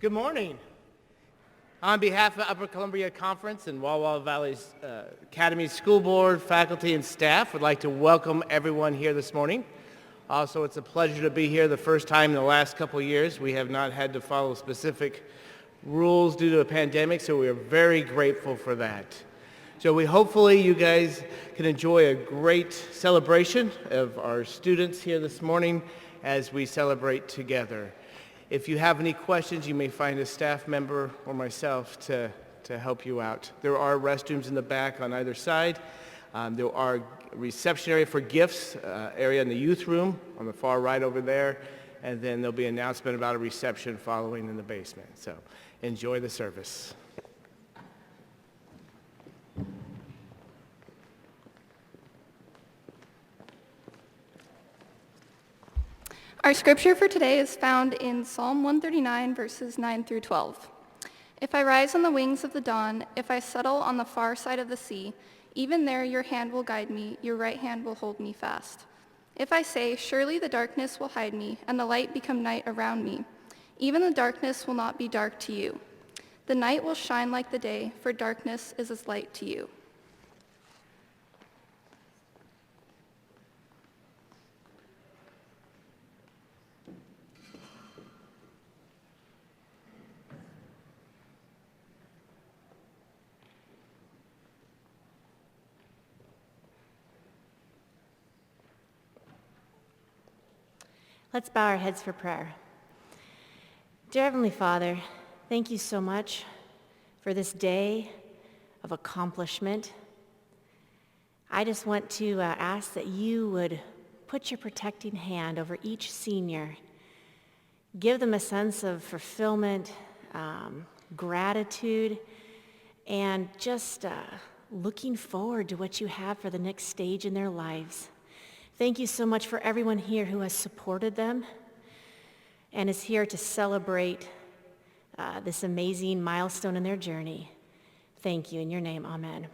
Good morning. On behalf of Upper Columbia Conference and Walla Valley Academy School Board, faculty, and staff, would like to welcome everyone here this morning. Also, it's a pleasure to be here the first time in the last couple of years. We have not had to follow specific rules due to a pandemic, so we are very grateful for that. So hopefully you guys can enjoy a great celebration of our students here this morning as we celebrate together. If you have any questions, you may find a staff member or myself to help you out. There are restrooms in the back on either side. There are reception area for gifts, area in the youth room on the far right over there. And then there'll be an announcement about a reception following in the basement. So enjoy the service. Our scripture for today is found in Psalm 139, verses 9 through 12. If I rise on the wings of the dawn, if I settle on the far side of the sea, even there your hand will guide me, your right hand will hold me fast. If I say, surely the darkness will hide me, and the light become night around me, even the darkness will not be dark to you. The night will shine like the day, for darkness is as light to you. Let's bow our heads for prayer. Dear Heavenly Father, thank you so much for this day of accomplishment. I just want to ask that you would put your protecting hand over each senior. Give them a sense of fulfillment, gratitude, and just looking forward to what you have for the next stage in their lives. Thank you so much for everyone here who has supported them and is here to celebrate this amazing milestone in their journey. Thank you. In your name, amen.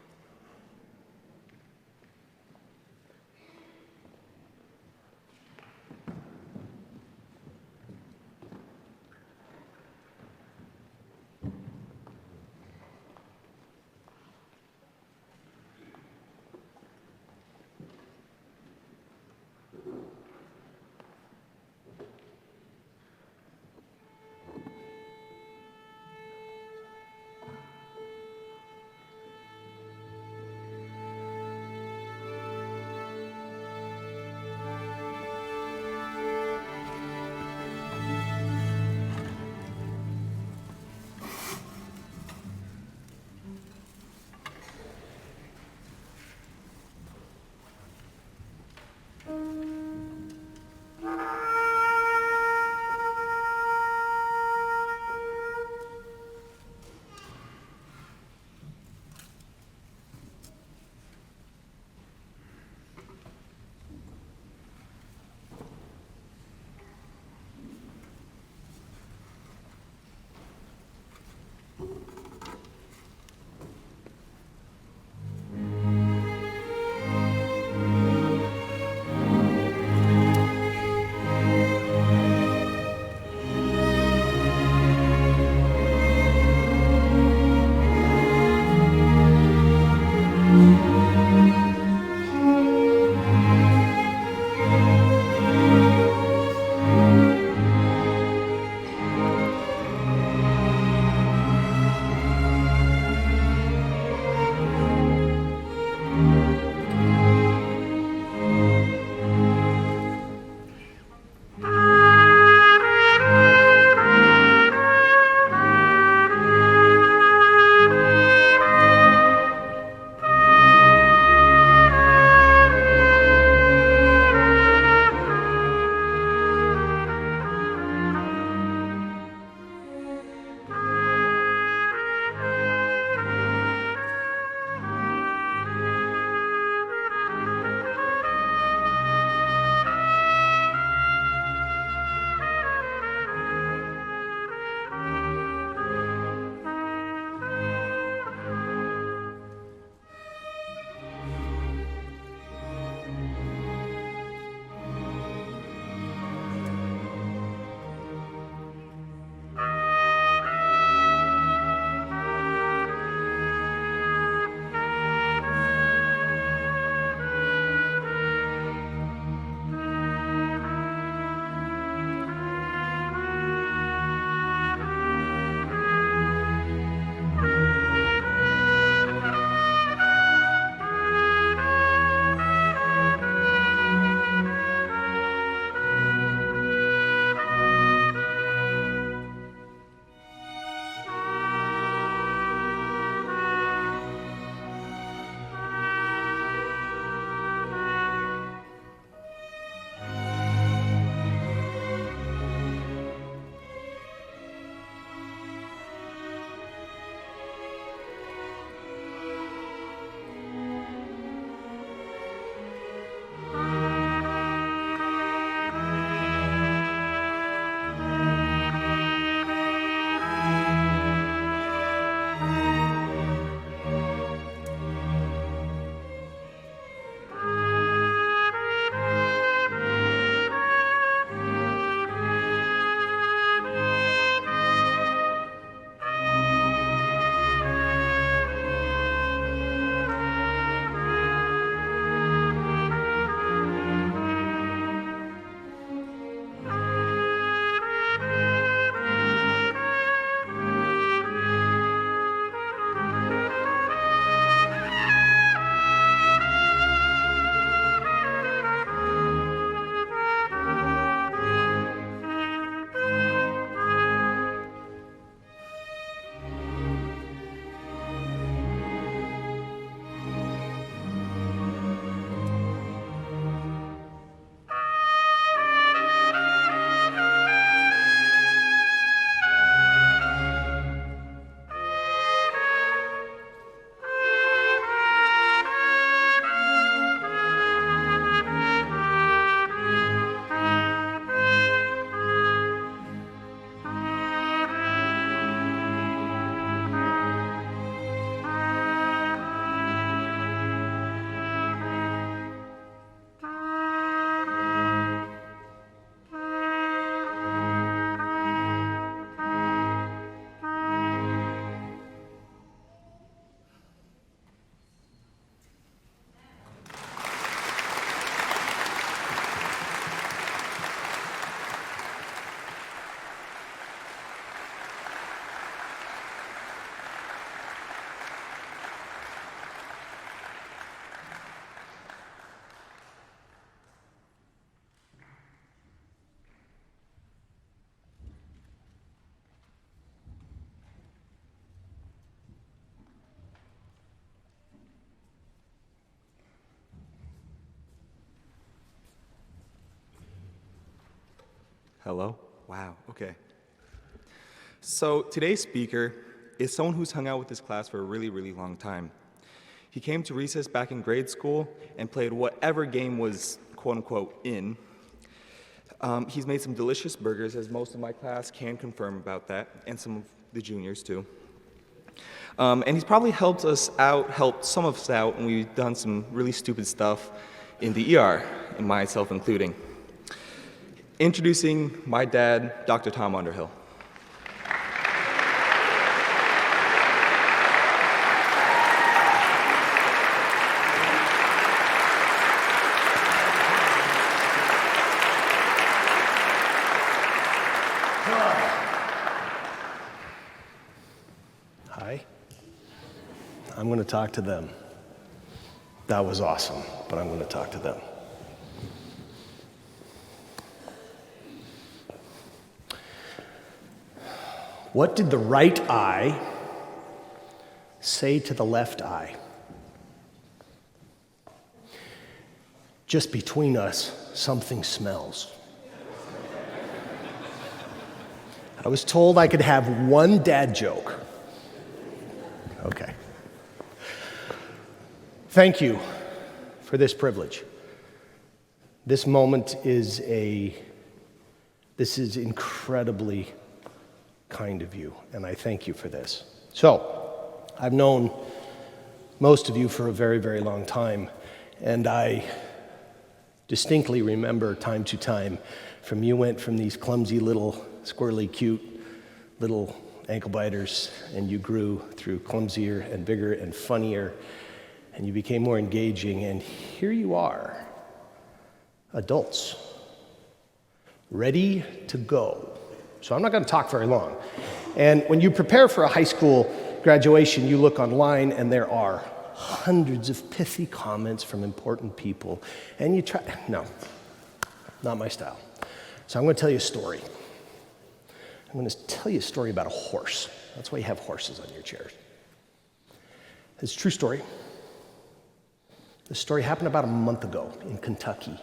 Hello? Wow, okay. So today's speaker is someone who's hung out with this class for a really, really long time. He came to recess back in grade school and played whatever game was quote-unquote in. He's made some delicious burgers, as most of my class can confirm about that, and some of the juniors too. And he's probably helped some of us out when we've done some really stupid stuff in the ER, and myself including. Introducing my dad, Dr. Tom Underhill. Hi. I'm going to talk to them. That was awesome, but I'm going to talk to them. What did the right eye say to the left eye? Just between us, something smells. I was told I could have one dad joke. Okay. Thank you for this privilege. This moment is incredibly kind of you, and I thank you for this. So, I've known most of you for a very, very long time, and I distinctly remember time to time you went from these clumsy little, squirrely, cute little ankle biters, and you grew through clumsier and bigger and funnier, and you became more engaging, and here you are, adults, ready to go. So I'm not going to talk very long. And when you prepare for a high school graduation, you look online, and there are hundreds of pithy comments from important people, and you try, no, not my style. So I'm going to tell you a story. I'm going to tell you a story about a horse. That's why you have horses on your chairs. It's a true story. This story happened about a month ago in Kentucky.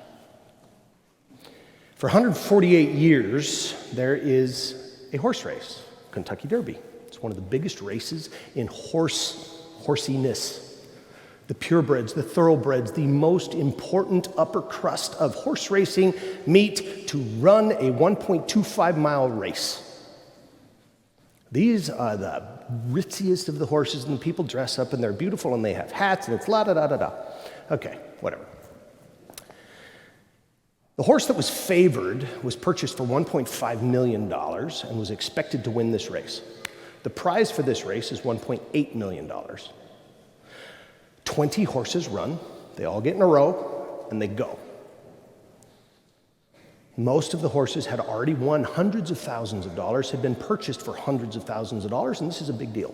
For 148 years, there is a horse race, Kentucky Derby. It's one of the biggest races in horsiness. The purebreds, the thoroughbreds, the most important upper crust of horse racing meet to run a 1.25-mile race. These are the ritziest of the horses, and the people dress up, and they're beautiful, and they have hats, and it's la-da-da-da-da. Okay, whatever. The horse that was favored was purchased for $1.5 million and was expected to win this race. The prize for this race is $1.8 million. 20 horses run, they all get in a row, and they go. Most of the horses had already won hundreds of thousands of dollars, had been purchased for hundreds of thousands of dollars, and this is a big deal.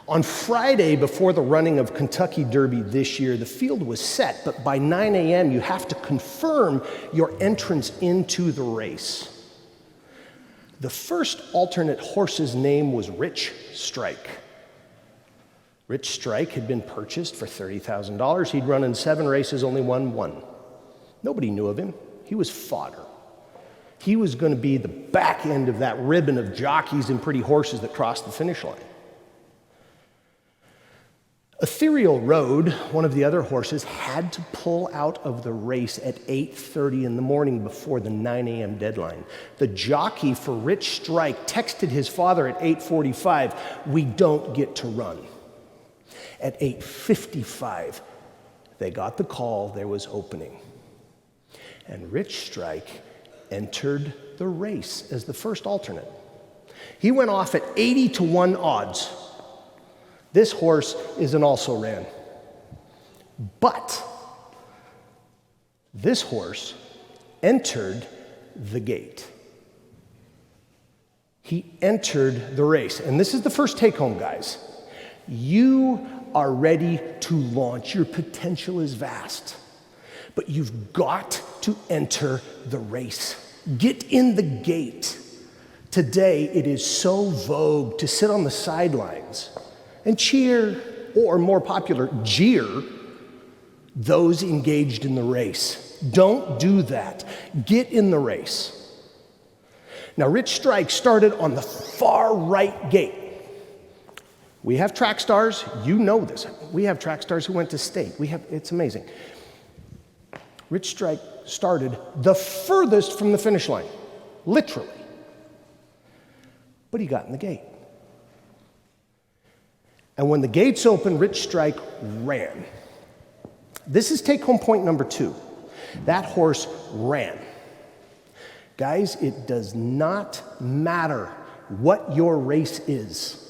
On Friday, before the running of Kentucky Derby this year, the field was set, but by 9 a.m. you have to confirm your entrance into the race. The first alternate horse's name was Rich Strike. Rich Strike had been purchased for $30,000. He'd run in 7 races, only won 1. Nobody knew of him. He was fodder. He was going to be the back end of that ribbon of jockeys and pretty horses that crossed the finish line. Ethereal Road, one of the other horses, had to pull out of the race at 8:30 in the morning before the 9 a.m. deadline. The jockey for Rich Strike texted his father at 8:45, "We don't get to run." At 8:55, they got the call there was opening. And Rich Strike entered the race as the first alternate. He went off at 80-1 odds. This horse is an also-ran. But this horse entered the gate. He entered the race. And this is the first take-home, guys. You are ready to launch. Your potential is vast. But you've got to enter the race. Get in the gate. Today, it is so vogue to sit on the sidelines and cheer, or more popular, jeer, those engaged in the race. Don't do that. Get in the race. Now, Rich Strike started on the far right gate. We have track stars. You know this. We have track stars who went to state. It's amazing. Rich Strike started the furthest from the finish line, literally. But he got in the gate. And when the gates opened, Rich Strike ran. This is take-home point number 2. That horse ran. Guys, it does not matter what your race is.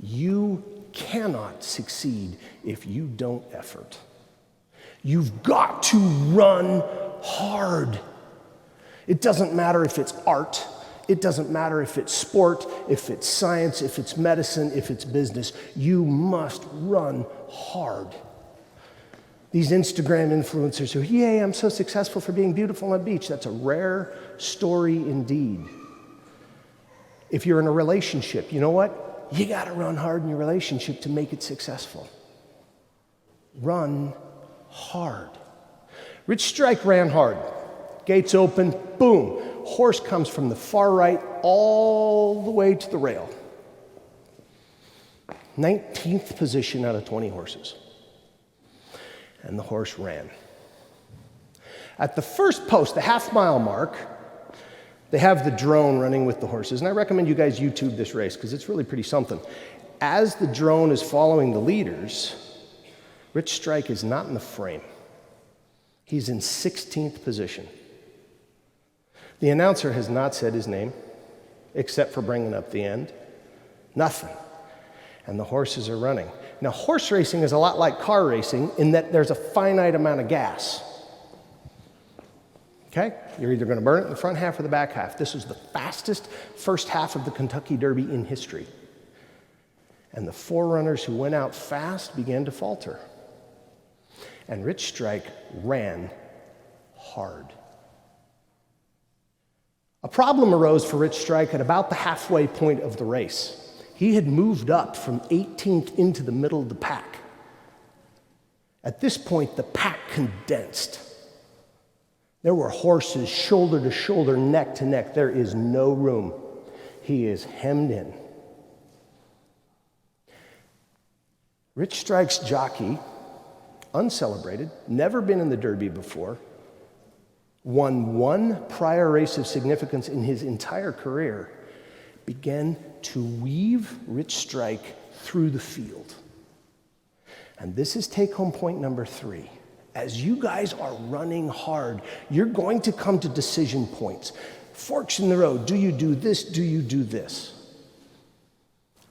You cannot succeed if you don't effort. You've got to run hard. It doesn't matter if it's art. It doesn't matter if it's sport, if it's science, if it's medicine, if it's business. You must run hard. These Instagram influencers who, yay, I'm so successful for being beautiful on the beach. That's a rare story indeed. If you're in a relationship, you know what? You got to run hard in your relationship to make it successful. Run hard. Rich Strike ran hard. Gates open, boom. Horse comes from the far right all the way to the rail. 19th position out of 20 horses. And the horse ran. At the first post, the half-mile mark, they have the drone running with the horses. And I recommend you guys YouTube this race because it's really pretty something. As the drone is following the leaders, Rich Strike is not in the frame. He's in 16th position. The announcer has not said his name, except for bringing up the end. Nothing. And the horses are running. Now, horse racing is a lot like car racing in that there's a finite amount of gas. Okay? You're either going to burn it in the front half or the back half. This was the fastest first half of the Kentucky Derby in history. And the forerunners who went out fast began to falter. And Rich Strike ran hard. A problem arose for Rich Strike at about the halfway point of the race. He had moved up from 18th into the middle of the pack. At this point, the pack condensed. There were horses shoulder to shoulder, neck to neck. There is no room. He is hemmed in. Rich Strike's jockey, uncelebrated, never been in the Derby before, won one prior race of significance in his entire career, began to weave Rich Strike through the field. And this is take-home point number 3. As you guys are running hard, you're going to come to decision points. Forks in the road. Do you do this? Do you do this?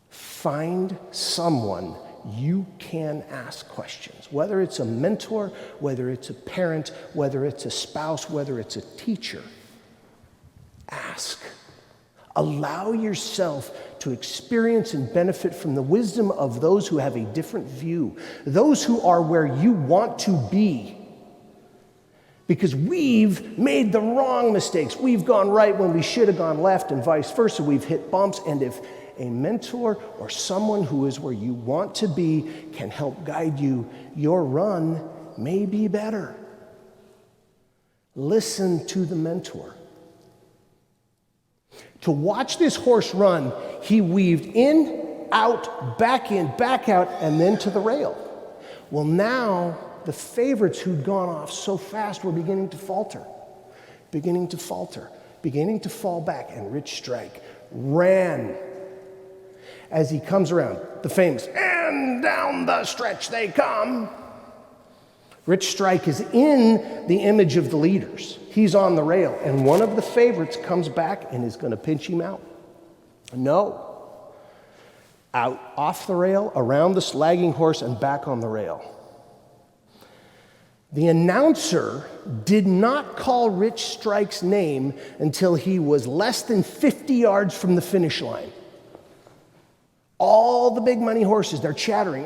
Find someone you can ask questions, whether it's a mentor, whether it's a parent, whether it's a spouse, whether it's a teacher. Ask. Allow yourself to experience and benefit from the wisdom of those who have a different view, those who are where you want to be. Because we've made the wrong mistakes. We've gone right when we should have gone left, and vice versa. We've hit bumps, and if a mentor or someone who is where you want to be can help guide you, your run may be better. Listen to the mentor. To watch this horse run, he weaved in, out, back in, back out, and then to the rail. Well, now the favorites who'd gone off so fast were beginning to falter, beginning to fall back, and Rich Strike ran. As he comes around, the famous, and down the stretch they come. Rich Strike is in the image of the leaders. He's on the rail, and one of the favorites comes back and is going to pinch him out. No. Out off the rail, around the lagging horse, and back on the rail. The announcer did not call Rich Strike's name until he was less than 50 yards from the finish line. All the big money horses, they're chattering.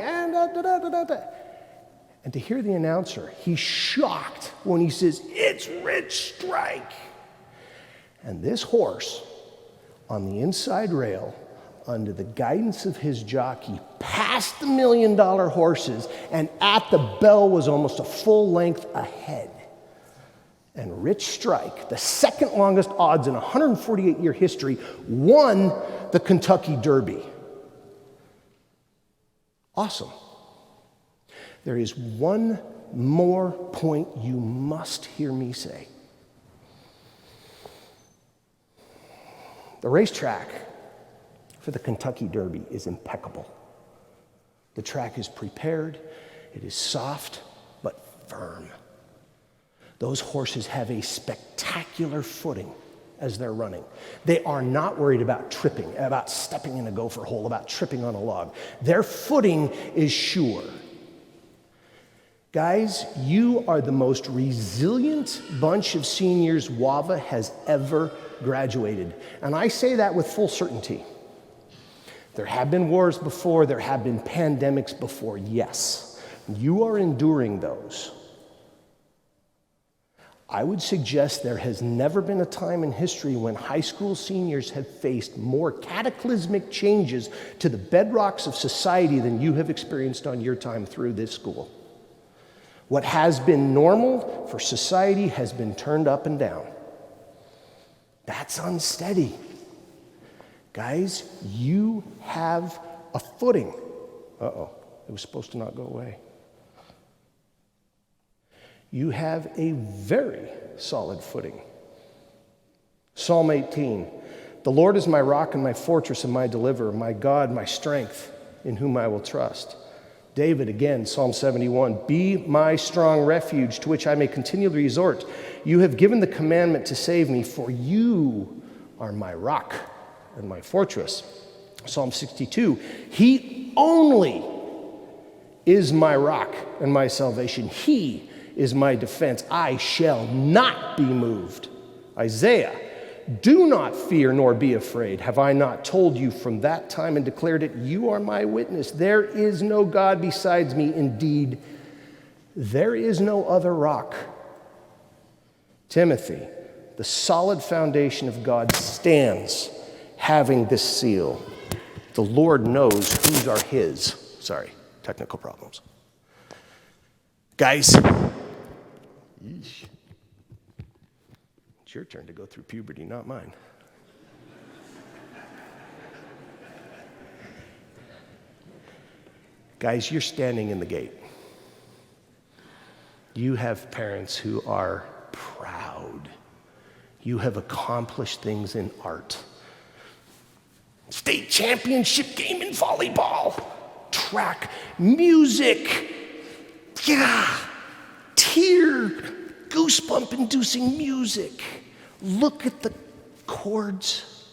And to hear the announcer, he's shocked when he says, "It's Rich Strike." And this horse, on the inside rail, under the guidance of his jockey, passed the $1 million horses, and at the bell was almost a full length ahead. And Rich Strike, the second longest odds in 148-year history, won the Kentucky Derby. Awesome. There is one more point you must hear me say. The racetrack for the Kentucky Derby is impeccable. The track is prepared, it is soft but firm. Those horses have a spectacular footing as they're running. They are not worried about tripping, about stepping in a gopher hole, about tripping on a log. Their footing is sure. Guys, you are the most resilient bunch of seniors WAVA has ever graduated. And I say that with full certainty. There have been wars before, there have been pandemics before, yes. You are enduring those. I would suggest there has never been a time in history when high school seniors have faced more cataclysmic changes to the bedrocks of society than you have experienced on your time through this school. What has been normal for society has been turned up and down. That's unsteady. Guys, you have a footing. Uh-oh, it was supposed to not go away. You have a very solid footing. Psalm 18, the Lord is my rock and my fortress and my deliverer, my God, my strength, in whom I will trust. David, again, Psalm 71, be my strong refuge to which I may continually resort. You have given the commandment to save me, for you are my rock and my fortress. Psalm 62, he only is my rock and my salvation. He is my defense. I shall not be moved. Isaiah, do not fear nor be afraid. Have I not told you from that time and declared it? You are my witness. There is no God besides me. Indeed, there is no other rock. Timothy, the solid foundation of God stands having this seal. The Lord knows whose are his. Sorry, technical problems. Guys, it's your turn to go through puberty, not mine. Guys, you're standing in the gate. You have parents who are proud. You have accomplished things in art. State championship game in volleyball, track, music, goosebump-inducing music. Look at the chords.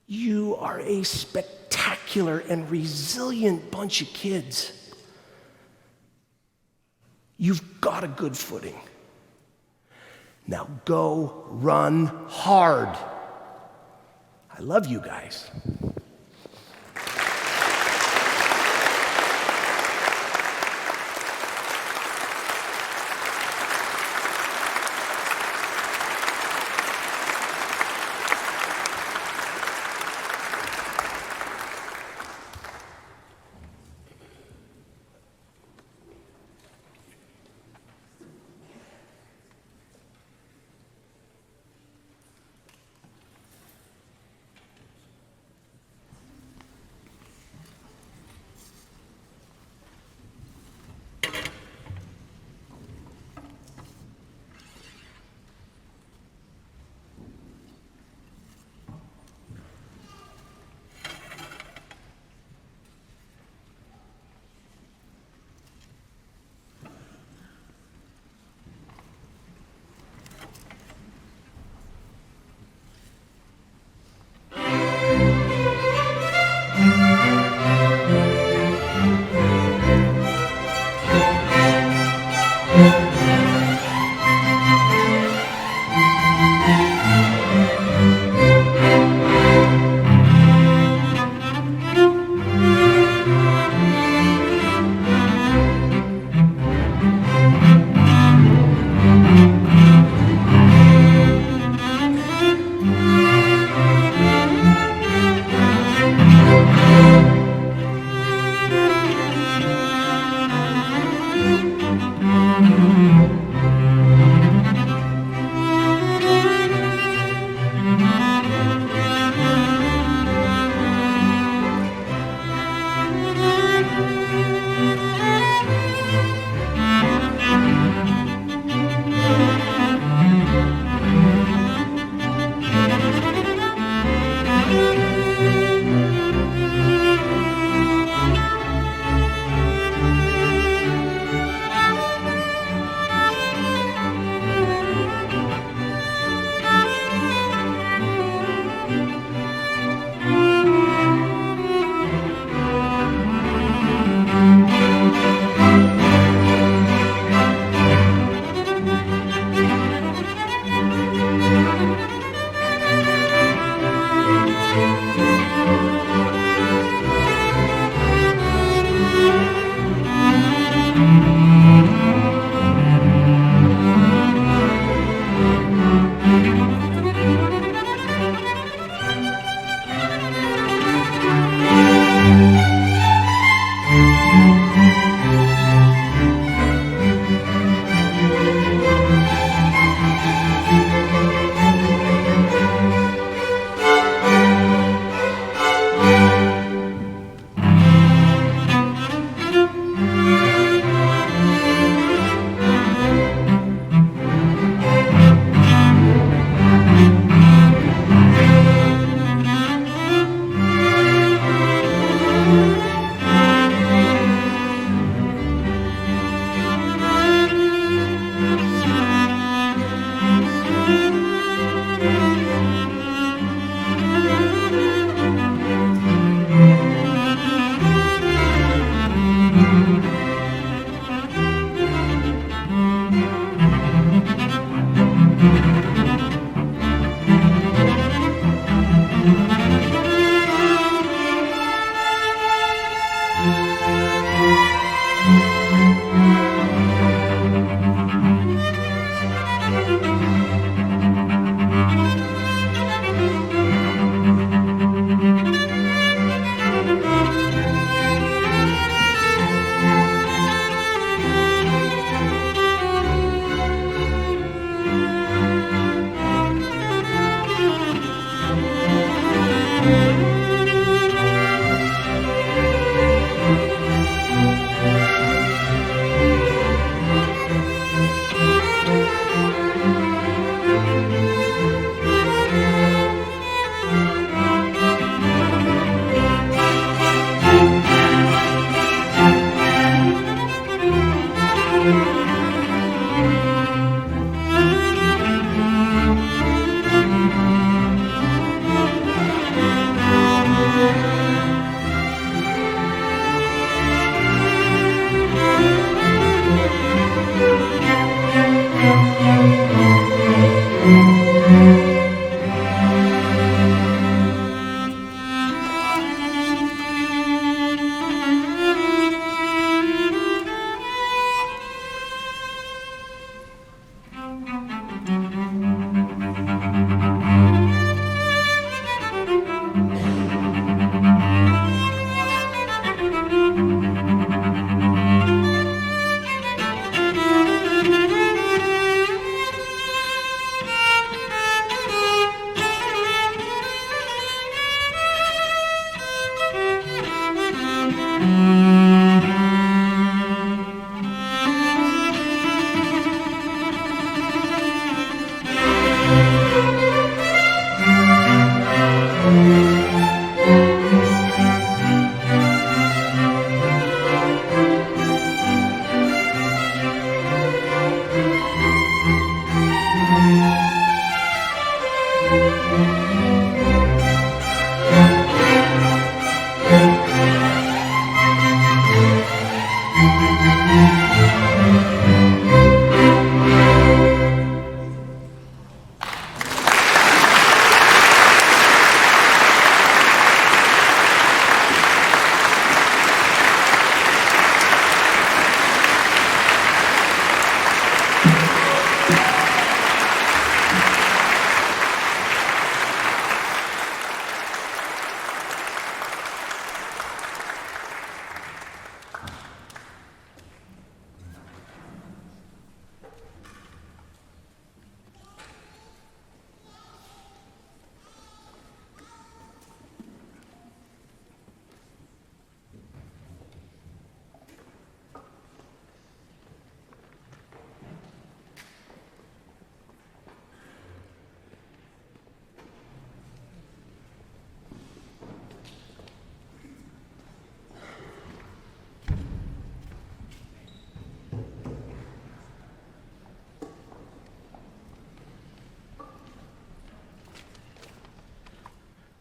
You are a spectacular and resilient bunch of kids. You've got a good footing. Now go run hard. I love you guys.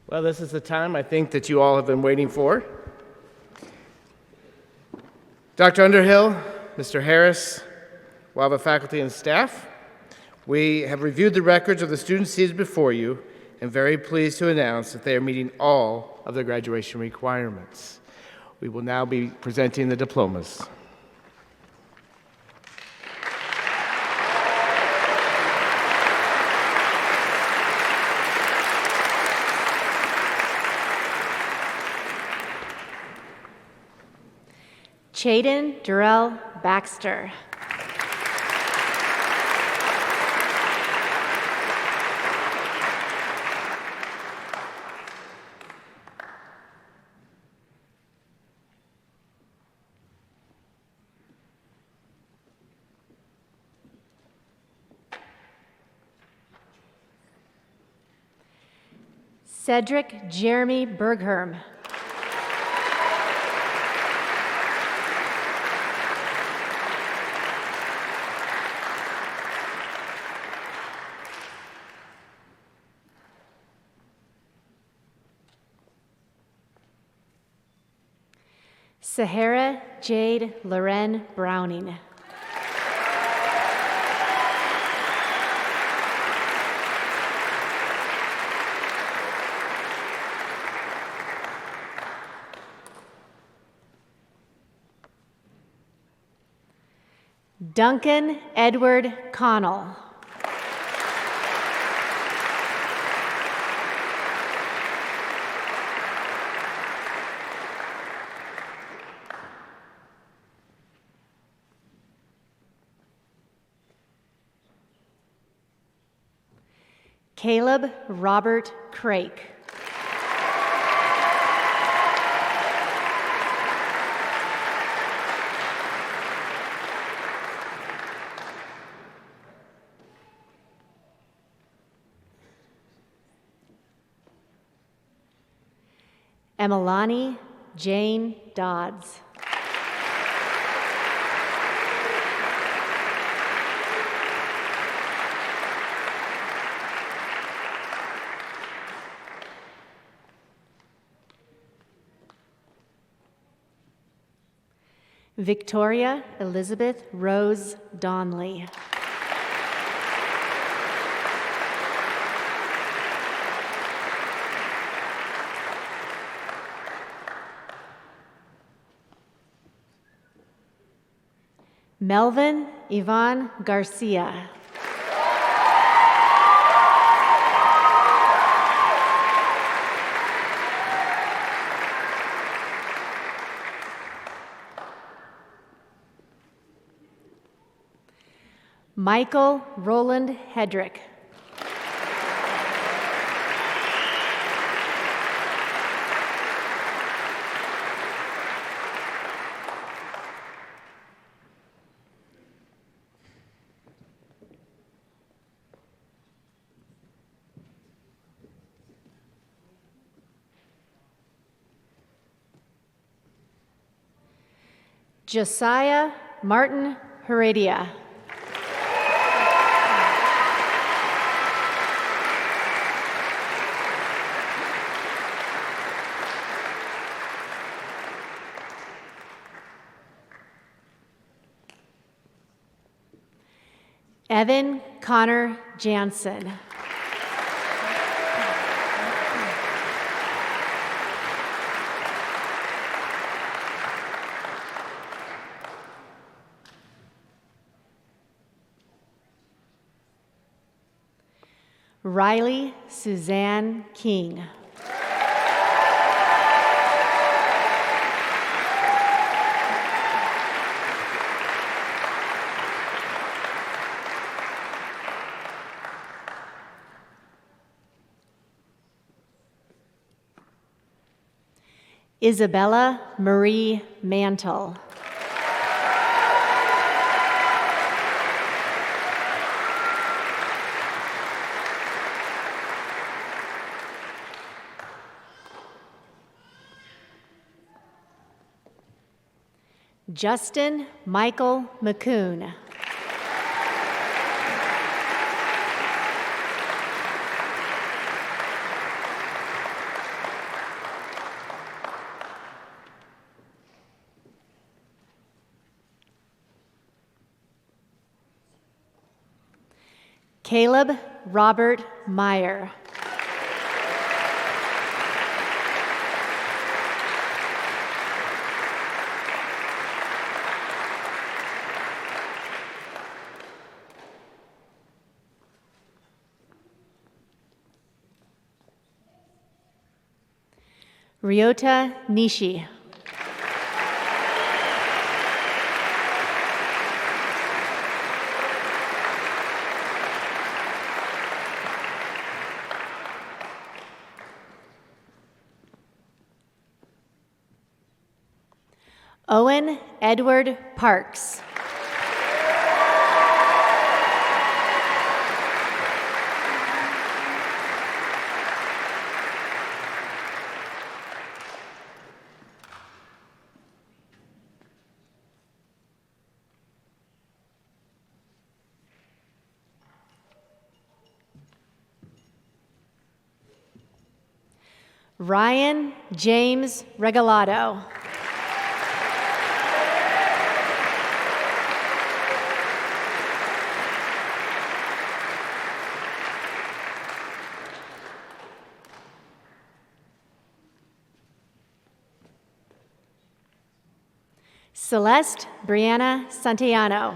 Well, this is the time I think that you all have been waiting for. Dr. Underhill, Mr. Harris, Walla faculty and staff, we have reviewed the records of the students seated before you and very pleased to announce that they are meeting all of their graduation requirements. We will now be presenting the diplomas. Chaden Durrell Baxter. Cedric Jeremy Bergherm. Sahara Jade Loren Browning. Duncan Edward Connell. Caleb Robert Crake. Emelani Jane Dodds. Victoria Elizabeth Rose Donley. Melvin Yvonne Garcia. Michael Roland Hedrick. Josiah Martin Heredia. Evan Connor Jansen. Riley Suzanne King. Isabella Marie Mantle. Justin Michael McCoon. Caleb Robert Meyer. Ryota Nishi. Owen Edward Parks. Ryan James Regalado. Celeste Brianna Santillano.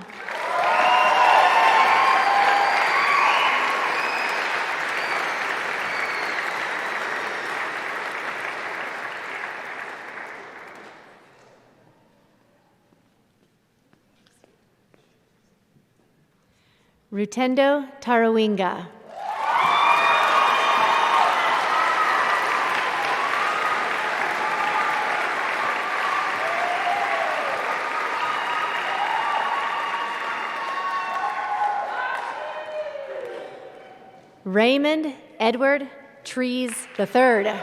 Rutendo Tarawinga. Raymond Edward Trees III.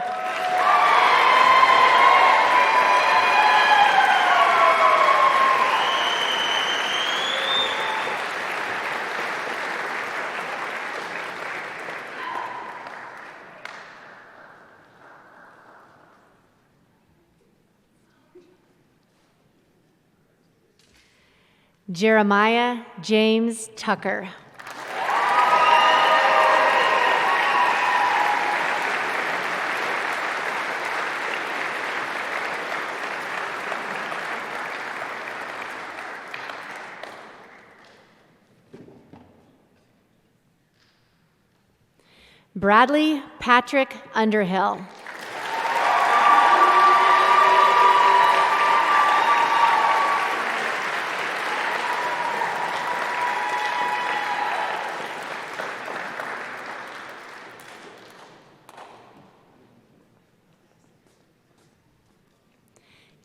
Jeremiah James Tucker. Bradley Patrick Underhill.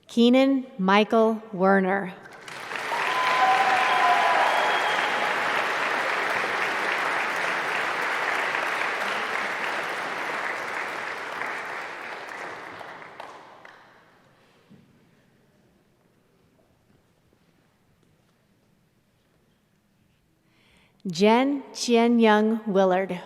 Keenan Michael Werner. Jen Chien Young Willard.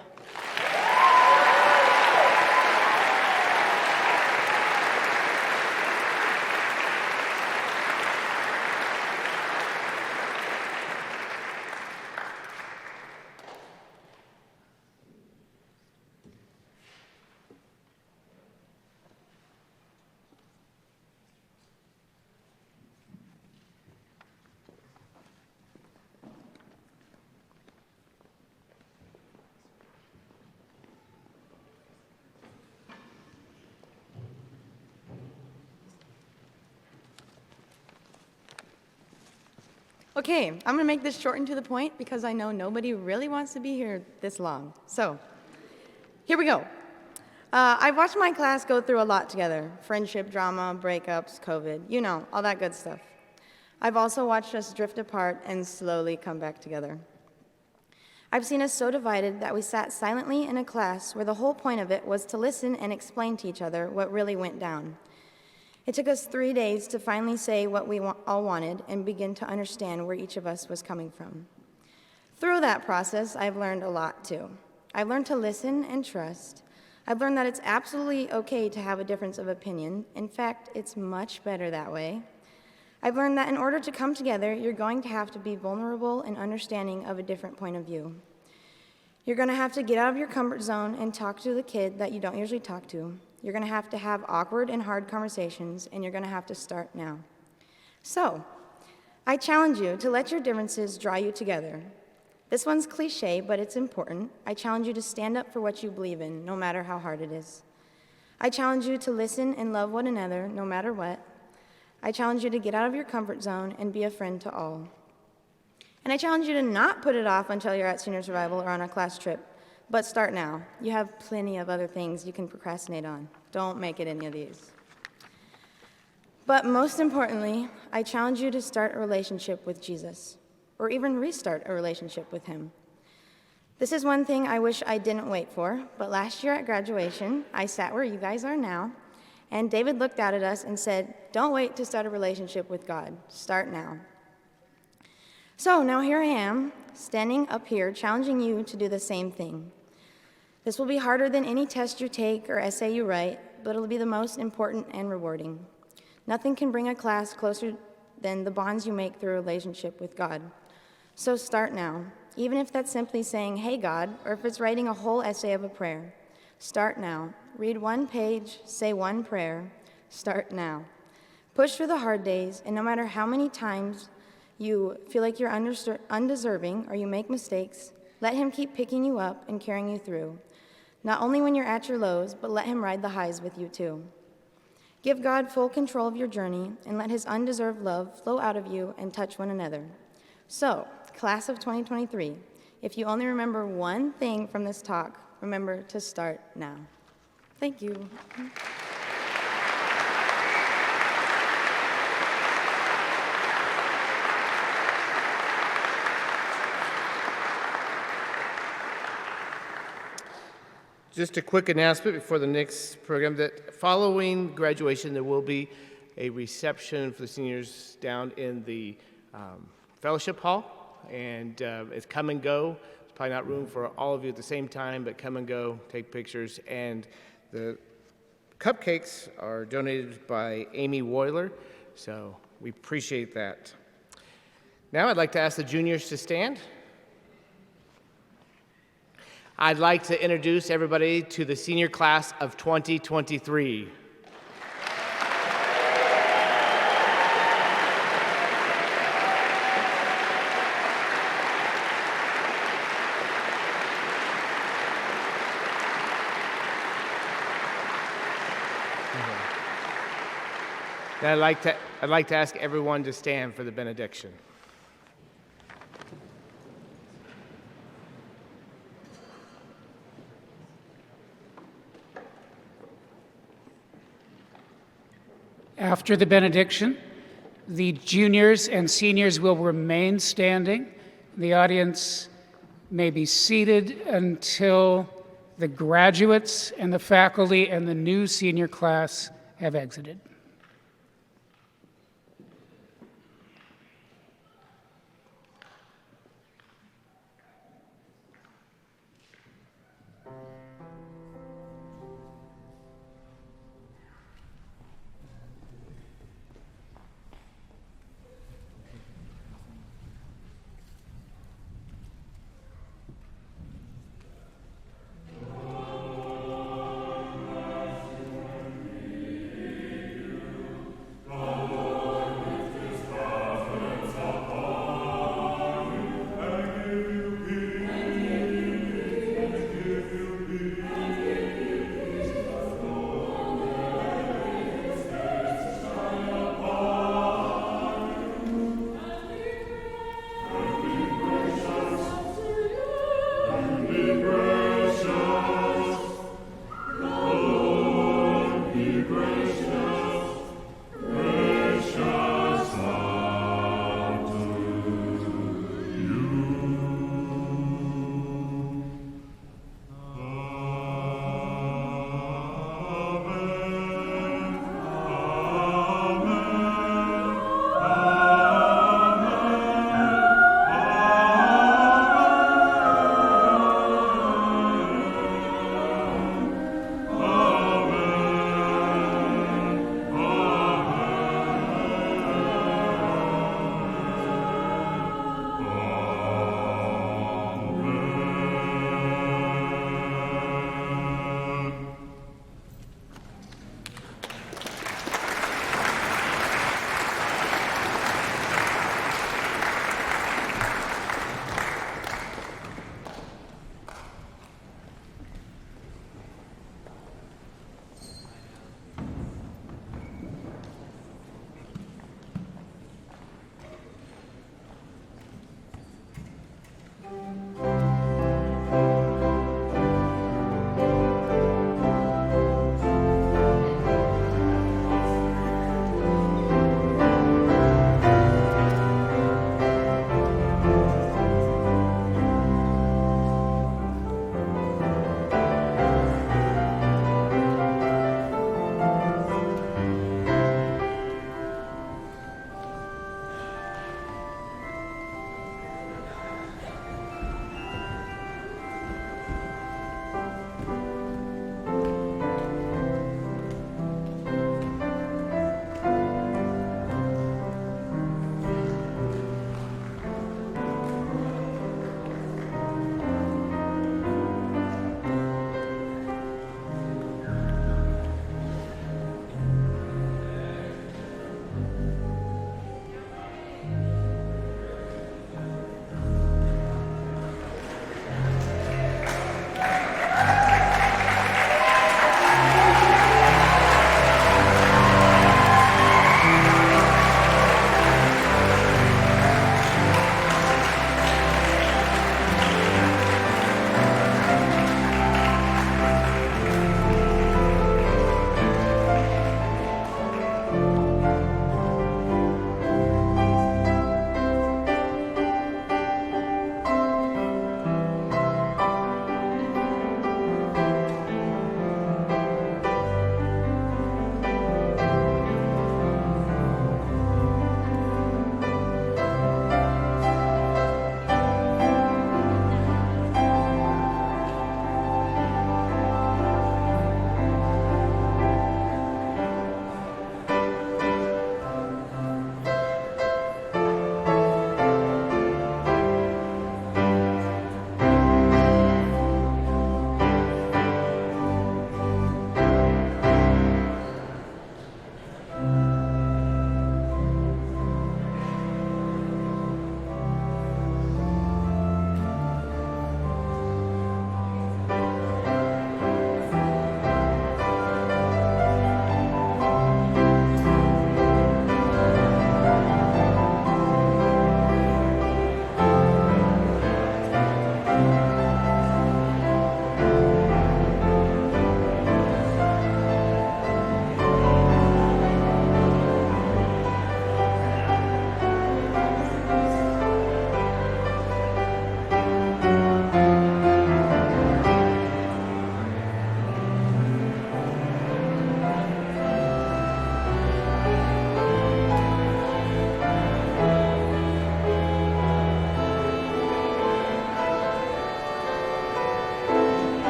Okay, I'm going to make this short and to the point because I know nobody really wants to be here this long. So, here we go. I've watched my class go through a lot together. Friendship, drama, breakups, COVID, you know, all that good stuff. I've also watched us drift apart and slowly come back together. I've seen us so divided that we sat silently in a class where the whole point of it was to listen and explain to each other what really went down. It took us 3 days to finally say what we all wanted and begin to understand where each of us was coming from. Through that process, I've learned a lot too. I've learned to listen and trust. I've learned that it's absolutely okay to have a difference of opinion. In fact, it's much better that way. I've learned that in order to come together, you're going to have to be vulnerable and understanding of a different point of view. You're going to have to get out of your comfort zone and talk to the kid that you don't usually talk to. You're going to have awkward and hard conversations, and you're going to have to start now. So, I challenge you to let your differences draw you together. This one's cliche, but it's important. I challenge you to stand up for what you believe in, no matter how hard it is. I challenge you to listen and love one another, no matter what. I challenge you to get out of your comfort zone and be a friend to all. And I challenge you to not put it off until you're at senior survival or on a class trip. But start now. You have plenty of other things you can procrastinate on. Don't make it any of these. But most importantly, I challenge you to start a relationship with Jesus, or even restart a relationship with him. This is one thing I wish I didn't wait for, but last year at graduation, I sat where you guys are now, and David looked out at us and said, "Don't wait to start a relationship with God. Start now." So now here I am, standing up here, challenging you to do the same thing. This will be harder than any test you take or essay you write, but it'll be the most important and rewarding. Nothing can bring a class closer than the bonds you make through a relationship with God. So start now, even if that's simply saying, "Hey God," or if it's writing a whole essay of a prayer. Start now. Read one page, say one prayer. Start now. Push through the hard days, and no matter how many times you feel like you're undeserving or you make mistakes, let him keep picking you up and carrying you through. Not only when you're at your lows, but let him ride the highs with you too. Give God full control of your journey and let his undeserved love flow out of you and touch one another. So, class of 2023, if you only remember one thing from this talk, remember to start now. Thank you. Just a quick announcement before the next program that following graduation, there will be a reception for the seniors down in the fellowship hall. And it's come and go. There's probably not room for all of you at the same time, but come and go, take pictures. And the cupcakes are donated by Amy Woyler, so we appreciate that. Now I'd like to ask the juniors to stand. I'd like to introduce everybody to the senior class of 2023. Now I'd like to ask everyone to stand for the benediction. After the benediction, the juniors and seniors will remain standing. The audience may be seated until the graduates and the faculty and the new senior class have exited.